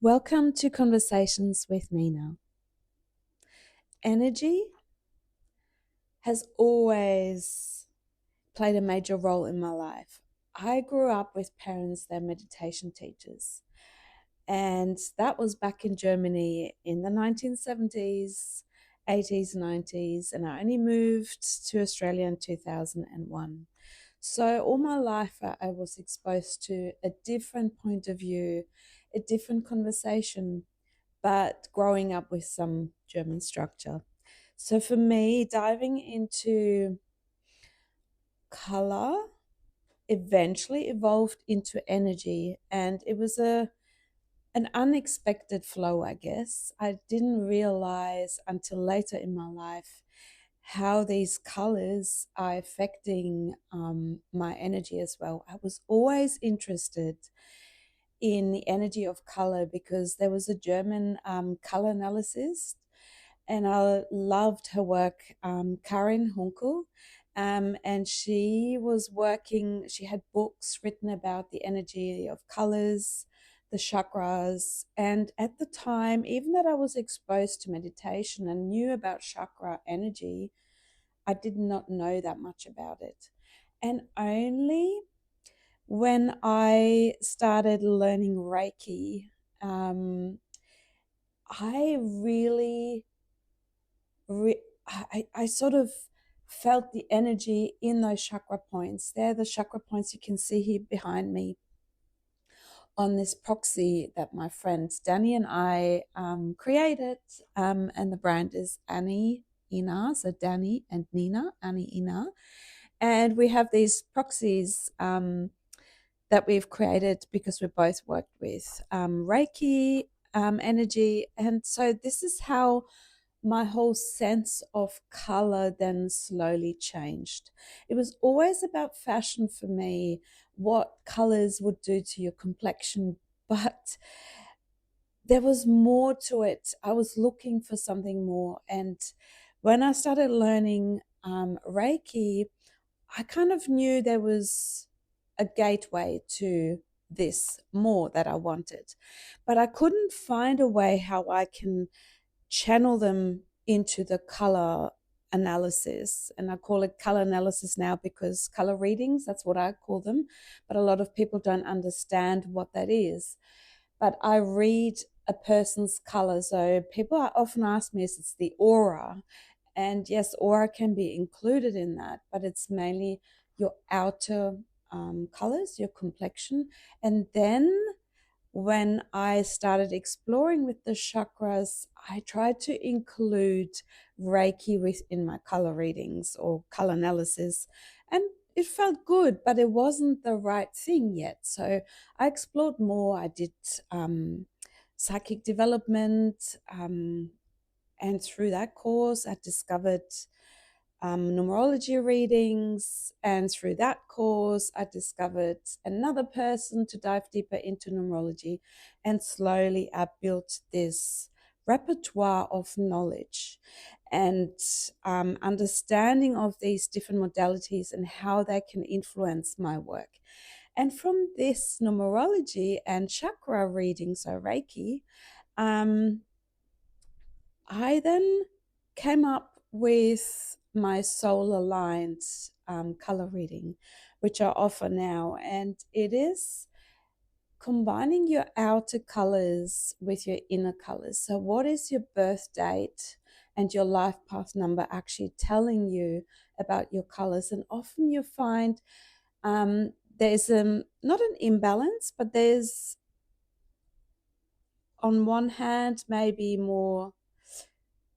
Welcome to Conversations with Mina. Energy has always played a major role in my life. I grew up with parents that are meditation teachers, and that was back in Germany in the 1970s, 80s, 90s, and I only moved to Australia in 2001. So all my life, I was exposed to a different point of view, a different conversation, but growing up with some German structure. So for me, diving into color eventually evolved into energy, and it was an unexpected flow, I guess. I didn't realize until later in my life how these colors are affecting my energy as well. I was always interested in the energy of color because there was a German color analyst, and I loved her work, Karin Hunkel. And she was working, she had books written about the energy of colors, the chakras. And at the time, even that I was exposed to meditation and knew about chakra energy, I did not know that much about it. And only when I started learning Reiki, um, I really, I sort of felt the energy in those chakra points. They're the chakra points you can see here behind me on this proxy that my friend Danny and I created. And the brand is Annie Ina, so Danny and Nina, Annie Ina. And we have these proxies that we've created because we both worked with Reiki energy. And so this is how my whole sense of color then slowly changed. It was always about fashion for me, what colors would do to your complexion, but there was more to it. I was looking for something more. And when I started learning Reiki, I kind of knew there was a gateway to this more that I wanted, but I couldn't find a way how I can channel them into the color analysis. And I call it color analysis now because color readings, that's what I call them. But a lot of people don't understand what that is. But I read a person's color. So people often ask me if it's the aura. And yes, aura can be included in that, but it's mainly your outer colors, your complexion. And then when I started exploring with the chakras, I tried to include Reiki within my color readings or color analysis. And it felt good, but it wasn't the right thing yet. So I explored more. I did psychic development. And through that course, I discovered numerology readings. And through that course, I discovered another person to dive deeper into numerology. And slowly, I built this repertoire of knowledge and understanding of these different modalities and how they can influence my work. And from this numerology and chakra reading, so Reiki, I then came up with my soul aligned color reading, which I offer now. And it is combining your outer colors with your inner colors. So, what is your birth date and your life path number actually telling you about your colors? And often you find there's not an imbalance, but there's on one hand maybe more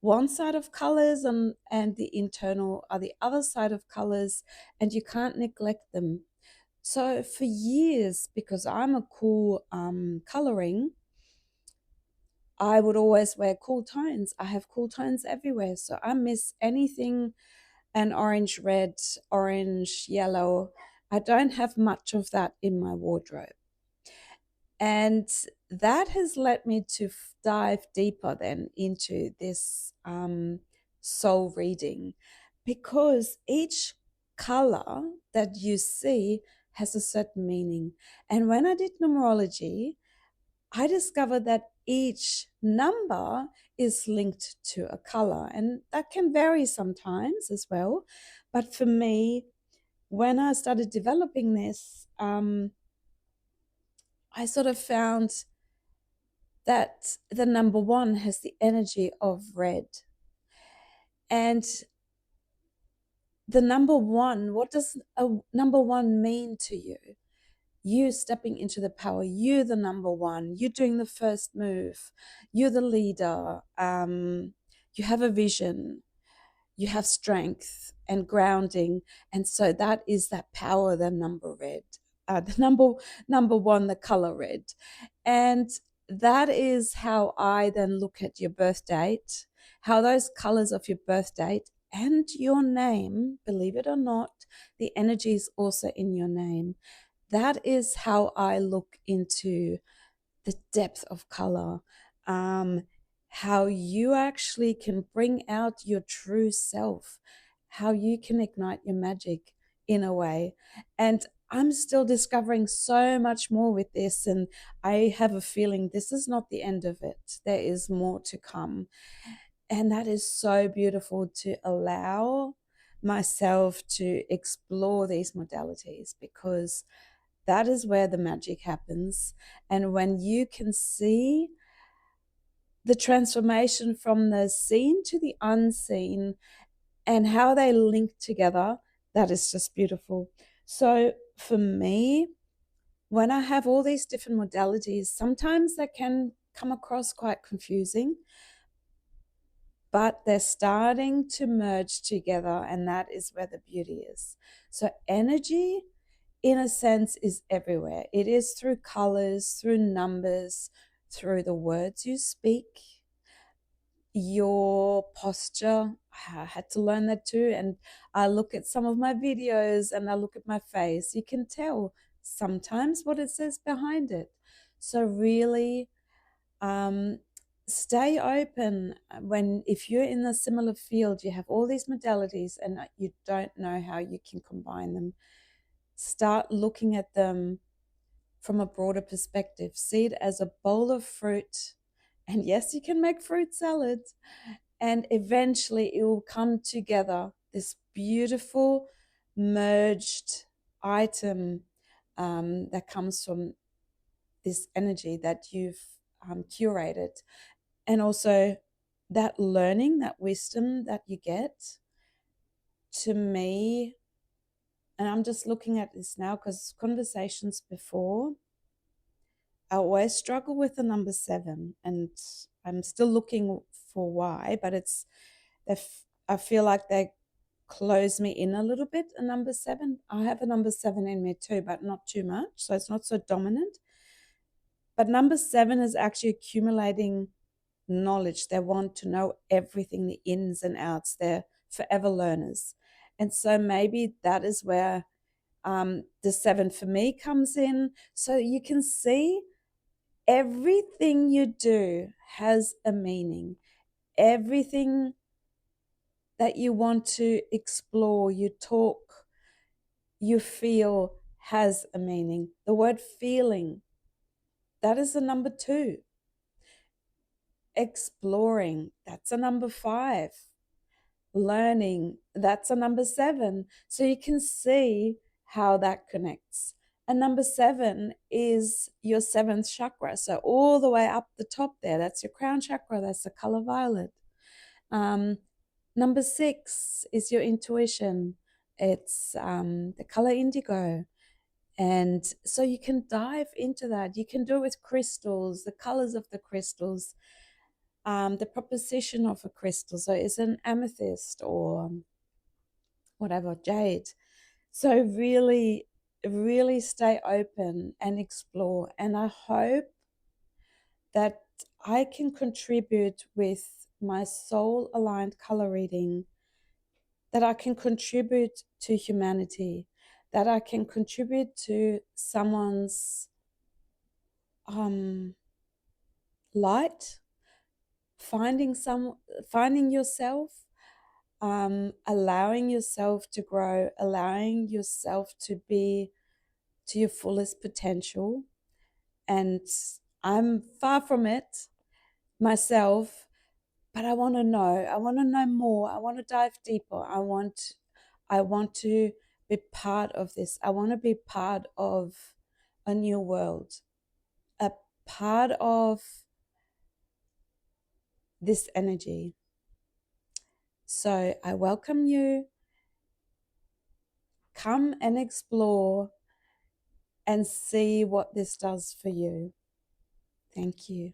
one side of colors and the internal are the other side of colors, and you can't neglect them. So for years, because I'm a cool coloring, I would always wear cool tones. I have cool tones everywhere, so I miss anything an orange red, orange yellow. I don't have much of that in my wardrobe. And that has led me to dive deeper then into this soul reading, because each color that you see has a certain meaning. And when I did numerology, I discovered that each number is linked to a color, and that can vary sometimes as well. But for me, when I started developing this, I sort of found that the number one has the energy of red. And the number one, what does a number one mean to you? You stepping into the power, you the number one, you doing the first move, you're the leader, you have a vision, you have strength and grounding. And so that is that power, the number red, the number one, the color red. And that is how I then look at your birth date, how those colors of your birth date and your name, believe it or not, the energy is also in your name. That is how I look into the depth of color, how you actually can bring out your true self, how you can ignite your magic in a way. And I'm still discovering so much more with this, and I have a feeling this is not the end of it. There is more to come. And that is so beautiful, to allow myself to explore these modalities, because that is where the magic happens. And when you can see the transformation from the seen to the unseen and how they link together, that is just beautiful. So for me, when I have all these different modalities, sometimes they can come across quite confusing, but they're starting to merge together, and that is where the beauty is. So energy, in a sense, is everywhere. It is through colors, through numbers, through the words you speak, your posture. I had to learn that too. And I look at some of my videos and I look at my face. You can tell sometimes what it says behind it. So really, stay open. If you're in a similar field, you have all these modalities and you don't know how you can combine them, start looking at them from a broader perspective. See it as a bowl of fruit. And yes, you can make fruit salads. And eventually it will come together, this beautiful merged item that comes from this energy that you've curated. And also that learning, that wisdom that you get, to me, and I'm just looking at this now because conversations before, I always struggle with the number 7, and I'm still looking for why, but I feel like they close me in a little bit, a number 7. I have a number 7 in me too, but not too much, so it's not so dominant. But number 7 is actually accumulating knowledge. They want to know everything, the ins and outs. They're forever learners. And so maybe that is where the 7 for me comes in. So you can see everything you do has a meaning. Everything that you want to explore, you talk, you feel, has a meaning. The word feeling, that is the number 2. Exploring, that's a number 5. Learning, that's a number 7. So you can see how that connects. And number 7 is your 7th chakra. So all the way up the top there, that's your crown chakra, that's the color violet. Number 6 is your intuition. It's the color indigo. And so you can dive into that. You can do it with crystals, the colors of the crystals, the proposition of a crystal. So it's an amethyst or whatever, jade. So really, really stay open and explore. And I hope that I can contribute with my soul aligned color reading, that I can contribute to humanity, that I can contribute to someone's light, finding yourself, allowing yourself to grow, allowing yourself to be to your fullest potential. And I'm far from it myself, but I want to know. I want to know more. I want to dive deeper. I want to be part of this. I want to be part of a new world, a part of this energy. So I welcome you. Come and explore and see what this does for you. Thank you.